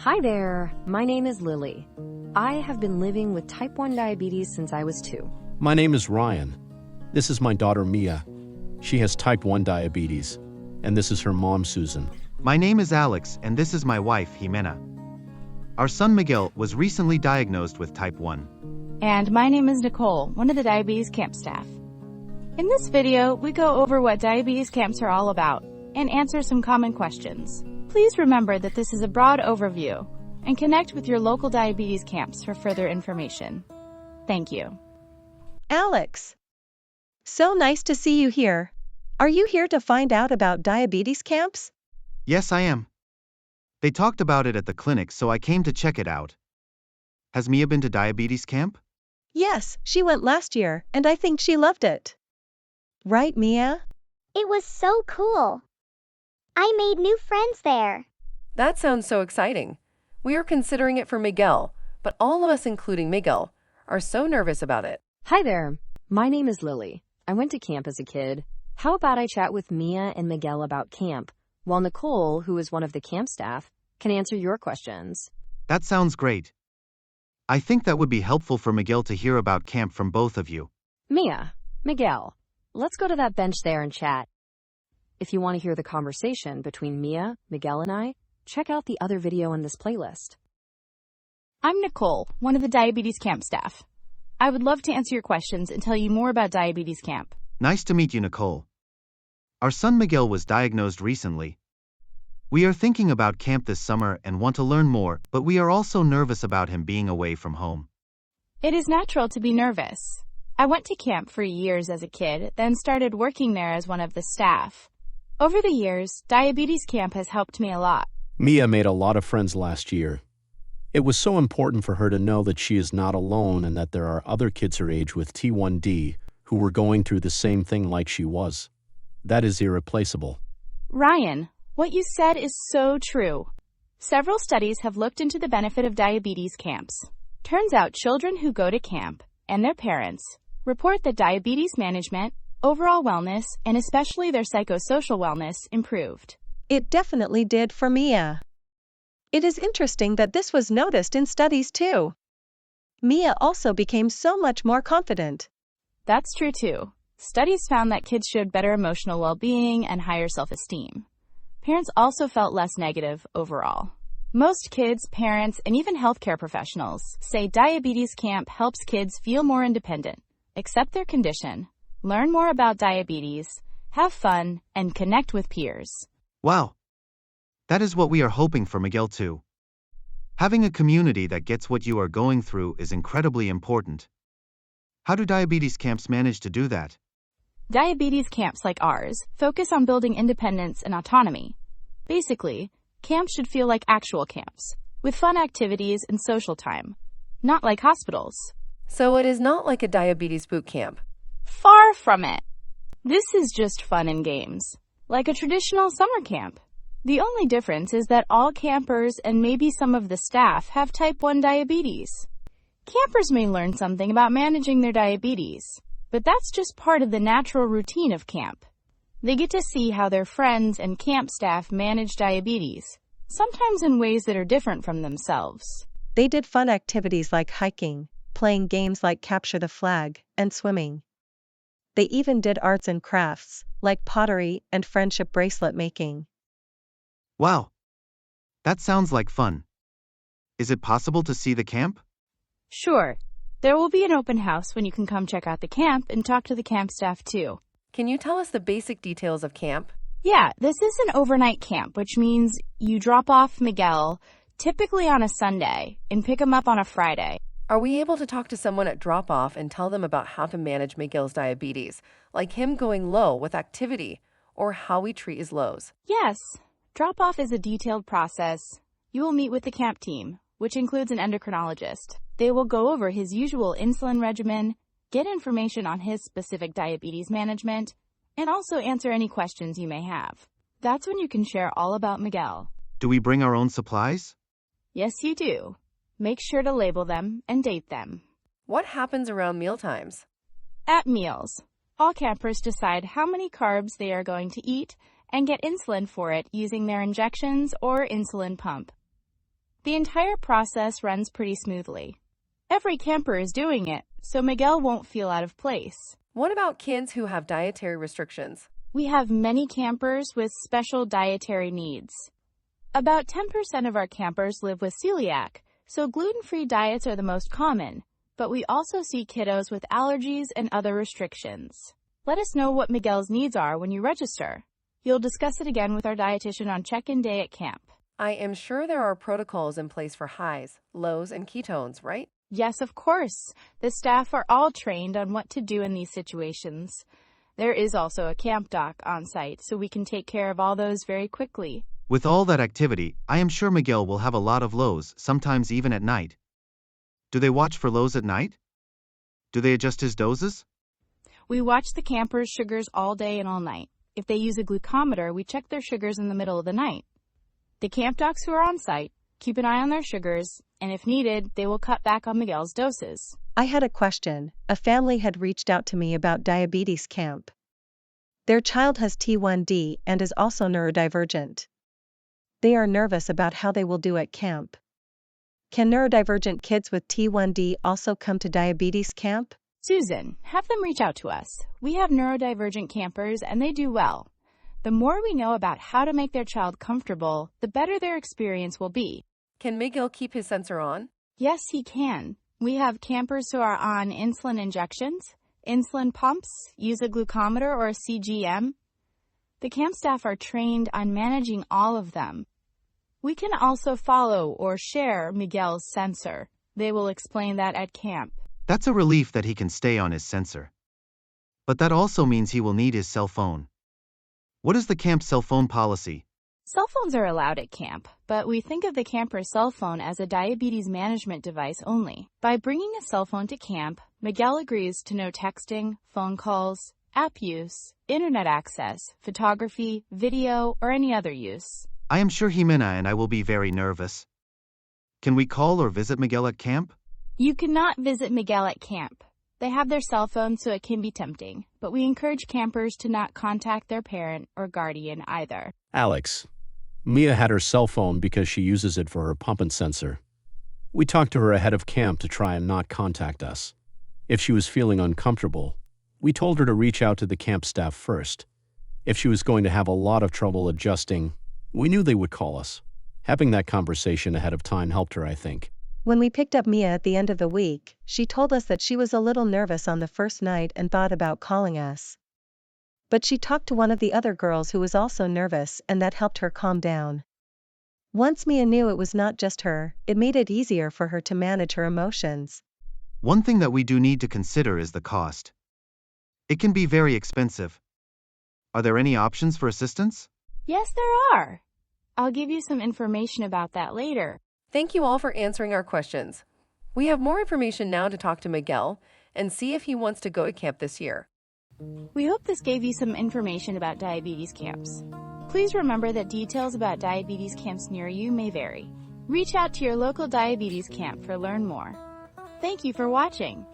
Hi there, my name is Lily. I have been living with type 1 diabetes since I was 2. My name is Ryan. This is my daughter Mia. She has type 1 diabetes. And this is her mom, Susan. My name is Alex, and this is my wife, Jimena. Our son Miguel was recently diagnosed with type 1. And my name is Nicole, one of the diabetes camp staff. In this video, we go over what diabetes camps are all about and answer some common questions. Please remember that this is a broad overview and connect with your local diabetes camps for further information. Thank you. Alex, so nice to see you here. Are you here to find out about diabetes camps? Yes, I am. They talked about it at the clinic, so I came to check it out. Has Mia been to diabetes camp? Yes, she went last year, and I think she loved it. Right, Mia? It was so cool. I made new friends there. That sounds so exciting. We are considering it for Miguel, but all of us, including Miguel, are so nervous about it. Hi there, my name is Lily. I went to camp as a kid. How about I chat with Mia and Miguel about camp, while Nicole, who is one of the camp staff, can answer your questions. That sounds great. I think that would be helpful for Miguel to hear about camp from both of you. Mia, Miguel, let's go to that bench there and chat. If you want to hear the conversation between Mia, Miguel, and I, check out the other video in this playlist. I'm Nicole, one of the diabetes camp staff. I would love to answer your questions and tell you more about diabetes camp. Nice to meet you, Nicole. Our son Miguel was diagnosed recently. We are thinking about camp this summer and want to learn more, but we are also nervous about him being away from home. It is natural to be nervous. I went to camp for years as a kid, then started working there as one of the staff. Over the years, diabetes camp has helped me a lot. Mia made a lot of friends last year. It was so important for her to know that she is not alone and that there are other kids her age with T1D who were going through the same thing like she was. That is irreplaceable. Ryan, what you said is so true. Several studies have looked into the benefit of diabetes camps. Turns out children who go to camp and their parents report that diabetes management, overall wellness, and especially their psychosocial wellness improved. It definitely did for Mia. It is interesting that this was noticed in studies too. Mia also became so much more confident. That's true too. Studies found that kids showed better emotional well-being and higher self-esteem. Parents also felt less negative overall. Most kids, parents, and even healthcare professionals say diabetes camp helps kids feel more independent, accept their condition, learn more about diabetes, have fun, and connect with peers. Wow. That is what we are hoping for Miguel too. Having a community that gets what you are going through is incredibly important. How do diabetes camps manage to do that? Diabetes camps like ours focus on building independence and autonomy. Basically, camps should feel like actual camps, with fun activities and social time, not like hospitals. So it is not like a diabetes boot camp. Far from it. This is just fun and games, like a traditional summer camp. The only difference is that all campers and maybe some of the staff have type 1 diabetes. Campers may learn something about managing their diabetes, but that's just part of the natural routine of camp. They get to see how their friends and camp staff manage diabetes, sometimes in ways that are different from themselves. They did fun activities like hiking, playing games like capture the flag, and swimming. They even did arts and crafts, like pottery and friendship bracelet making. Wow. That sounds like fun. Is it possible to see the camp? Sure. There will be an open house when you can come check out the camp and talk to the camp staff too. Can you tell us the basic details of camp? Yeah, this is an overnight camp, which means you drop off Miguel, typically on a Sunday, and pick him up on a Friday. Are we able to talk to someone at drop-off and tell them about how to manage Miguel's diabetes, like him going low with activity, or how we treat his lows? Yes. Drop-off is a detailed process. You will meet with the camp team, which includes an endocrinologist. They will go over his usual insulin regimen, get information on his specific diabetes management, and also answer any questions you may have. That's when you can share all about Miguel. Do we bring our own supplies? Yes, you do. Make sure to label them and date them. What happens around mealtimes? At meals, all campers decide how many carbs they are going to eat and get insulin for it using their injections or insulin pump. The entire process runs pretty smoothly. Every camper is doing it, so Miguel won't feel out of place. What about kids who have dietary restrictions? We have many campers with special dietary needs. About 10% of our campers live with celiac, so gluten-free diets are the most common, but we also see kiddos with allergies and other restrictions. Let us know what Miguel's needs are when you register. You'll discuss it again with our dietitian on check-in day at camp. I am sure there are protocols in place for highs, lows, and ketones, right? Yes, of course. The staff are all trained on what to do in these situations. There is also a camp doc on site, so we can take care of all those very quickly. With all that activity, I am sure Miguel will have a lot of lows, sometimes even at night. Do they watch for lows at night? Do they adjust his doses? We watch the campers' sugars all day and all night. If they use a glucometer, we check their sugars in the middle of the night. The camp docs who are on site keep an eye on their sugars, and if needed, they will cut back on Miguel's doses. I had a question. A family had reached out to me about diabetes camp. Their child has T1D and is also neurodivergent. They are nervous about how they will do at camp. Can neurodivergent kids with T1D also come to diabetes camp? Susan, have them reach out to us. We have neurodivergent campers and they do well. The more we know about how to make their child comfortable, the better their experience will be. Can Miguel keep his sensor on? Yes, he can. We have campers who are on insulin injections, insulin pumps, use a glucometer or a CGM. The camp staff are trained on managing all of them. We can also follow or share Miguel's sensor. They will explain that at camp. That's a relief that he can stay on his sensor. But that also means he will need his cell phone. What is the camp cell phone policy? Cell phones are allowed at camp, but we think of the camper's cell phone as a diabetes management device only. By bringing a cell phone to camp, Miguel agrees to no texting, phone calls, app use, internet access, photography, video, or any other use. I am sure Jimena and I will be very nervous. Can we call or visit Miguel at camp? You cannot visit Miguel at camp. They have their cell phones, so it can be tempting, but we encourage campers to not contact their parent or guardian either. Alex, Mia had her cell phone because she uses it for her pump and sensor. We talked to her ahead of camp to try and not contact us. If she was feeling uncomfortable, we told her to reach out to the camp staff first. If she was going to have a lot of trouble adjusting, we knew they would call us. Having that conversation ahead of time helped her, I think. When we picked up Mia at the end of the week, she told us that she was a little nervous on the first night and thought about calling us. But she talked to one of the other girls who was also nervous, and that helped her calm down. Once Mia knew it was not just her, it made it easier for her to manage her emotions. One thing that we do need to consider is the cost. It can be very expensive. Are there any options for assistance? Yes, there are. I'll give you some information about that later. Thank you all for answering our questions. We have more information now to talk to Miguel and see if he wants to go to camp this year. We hope this gave you some information about diabetes camps. Please remember that details about diabetes camps near you may vary. Reach out to your local diabetes camp to learn more. Thank you for watching.